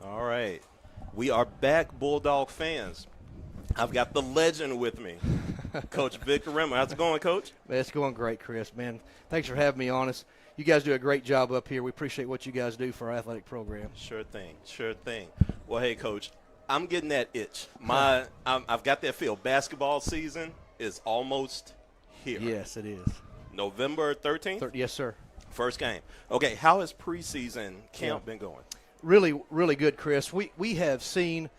All right. We are back, Bulldog fans. I've got the legend with me, Coach Vic Rimmer. How's it going, Coach? Man, it's going great, Chris, man. Thanks for having me on us. You guys do a great job up here. We appreciate what you guys do for our athletic program. Sure thing, sure thing. Well, hey, Coach, I'm getting that itch. I've got that feel. Basketball season is almost here. Yes, it is. November 13th? Yes, sir. First game. Okay, how has preseason camp been going? Really, really good, Chris. We have seen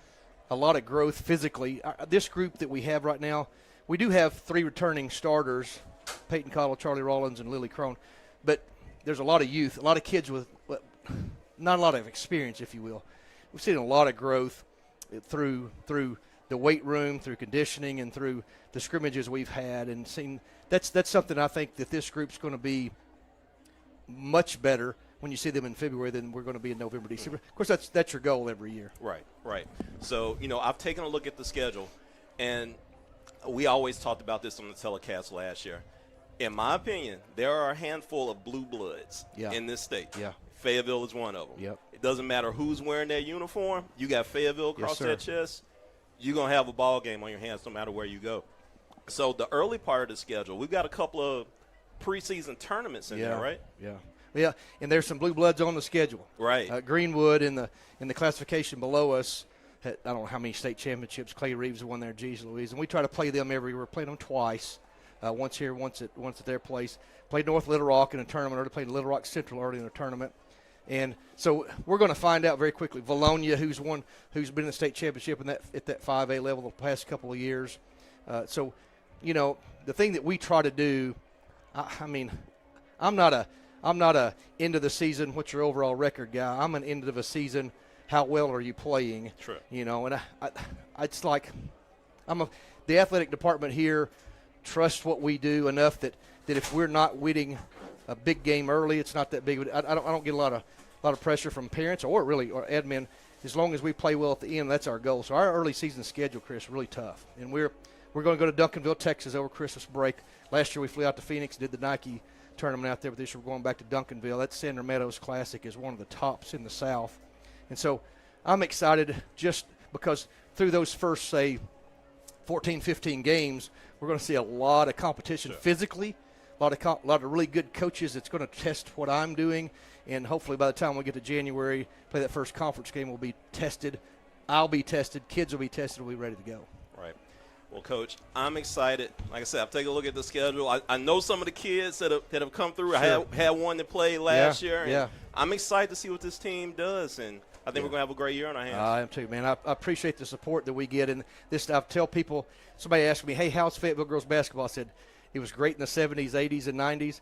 a lot of growth physically. This group that we have right now, we do have 3 returning starters, Peyton Cottle, Charlie Rollins, and Lily Crone. But there's a lot of youth, a lot of kids with not a lot of experience, if you will. We've seen a lot of growth through the weight room, through conditioning, and through the scrimmages we've had, and seen that's something I think that this group's going to be much better when you see them in February than we're going to be in November, December. Of course, that's your goal every year. Right. So, I've taken a look at the schedule, and we always talked about this on the telecast last year. In my opinion, there are a handful of blue bloods in this state. Yeah. Fayetteville is one of them. Yep. It doesn't matter who's wearing their uniform. You got Fayetteville across that chest, you're going to have a ball game on your hands no matter where you go. So the early part of the schedule, we've got a couple of preseason tournaments in there, right? Yeah, and there's some blue bloods on the schedule. Right. Greenwood in the classification below us had, I don't know how many state championships. Clay Reeves won there, Geez Louise, and we try to play them every. We're playing them twice, once here, once at their place. Played North Little Rock in a tournament, or played Little Rock Central early in a tournament, and so we're going to find out very quickly. Valonia, who's been in the state championship at that 5A level the past couple of years. So, the thing that we try to do, I mean, I'm not a end of the season, what's your overall record guy. I'm an end of the season, how well are you playing? True. And it's like the athletic department here trusts what we do enough that if we're not winning a big game early, it's not that big. I don't get a lot of pressure from parents or admin. As long as we play well at the end, that's our goal. So our early season schedule, Chris, is really tough, and we're going to go to Duncanville, Texas over Christmas break. Last year we flew out to Phoenix, did the Nike tournament out there, but this year we're going back to Duncanville. That Sandra Meadows Classic is one of the tops in the South. And so I'm excited just because through those first, say, 14, 15 games, we're going to see a lot of competition physically, a lot of really good coaches that's going to test what I'm doing, and hopefully by the time we get to January, play that first conference game, we'll be tested. I'll be tested. Kids will be tested. We'll be ready to go. Right. Well, Coach, I'm excited. Like I said, I've taken a look at the schedule. I know some of the kids that have come through. Sure. I had one that played last year. And I'm excited to see what this team does, and I think we're going to have a great year on our hands. I am too, man. I appreciate the support that we get. And this, I tell people, somebody asked me, hey, how's Fayetteville girls basketball? I said, it was great in the 70s, 80s, and 90s.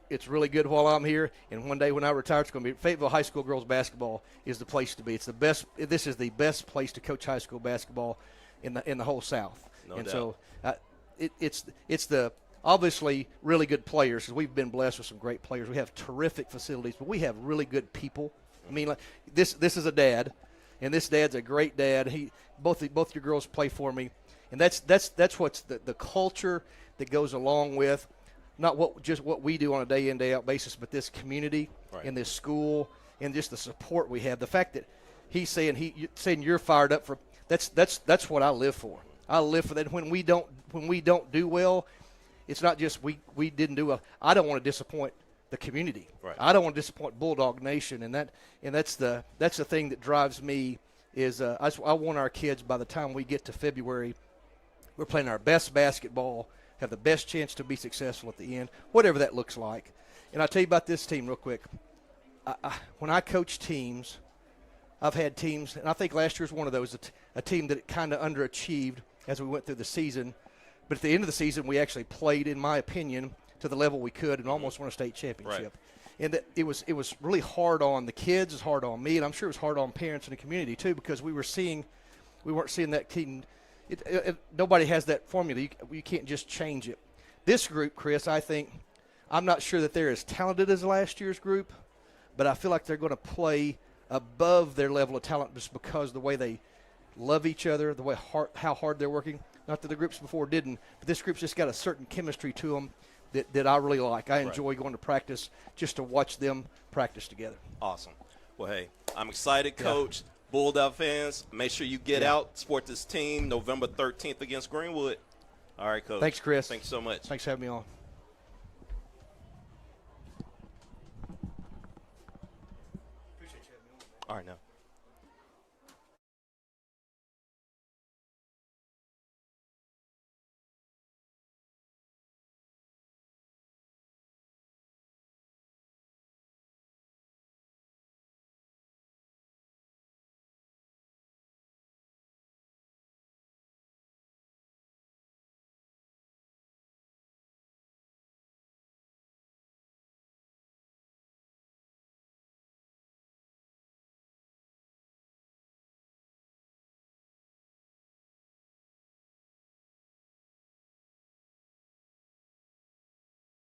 It's really good while I'm here. And one day when I retire, it's going to be Fayetteville High School girls basketball is the place to be. It's the best. This is the best place to coach high school basketball in the whole South. No and doubt. So it's the obviously really good players, because we've been blessed with some great players. We have terrific facilities, but we have really good people. I mean, like this is a dad, and this dad's a great dad. Both your girls play for me, and that's what's the culture that goes along with not what we do on a day in day out basis, but this community and this school and just the support we have. The fact that he's saying you're fired up for that's what I live for. I live for that. When we don't do well, it's not just we didn't do well. I don't want to disappoint the community. Right. I don't want to disappoint Bulldog Nation, and that's the thing that drives me. Is I want our kids, by the time we get to February, we're playing our best basketball, have the best chance to be successful at the end, whatever that looks like. And I'll tell you about this team real quick. When I coach teams, I've had teams, and I think last year was one of those, a team that kind of underachieved as we went through the season. But at the end of the season, we actually played, in my opinion, to the level we could and almost won a state championship. Right. And that it was really hard on the kids, it was hard on me, and I'm sure it was hard on parents in the community too, because we weren't seeing that team. Nobody has that formula. You can't just change it. This group, Chris, I'm not sure that they're as talented as last year's group, but I feel like they're going to play above their level of talent just because the way they love each other, the way how hard they're working. Not that the groups before didn't, but this group's just got a certain chemistry to them that I really like. I enjoy going to practice just to watch them practice together. Awesome. Well, hey, I'm excited, Coach. Bulldog fans, make sure you get out, support this team November 13th against Greenwood. All right, Coach. Thanks, Chris. Thanks so much. Thanks for having me on. All right, now.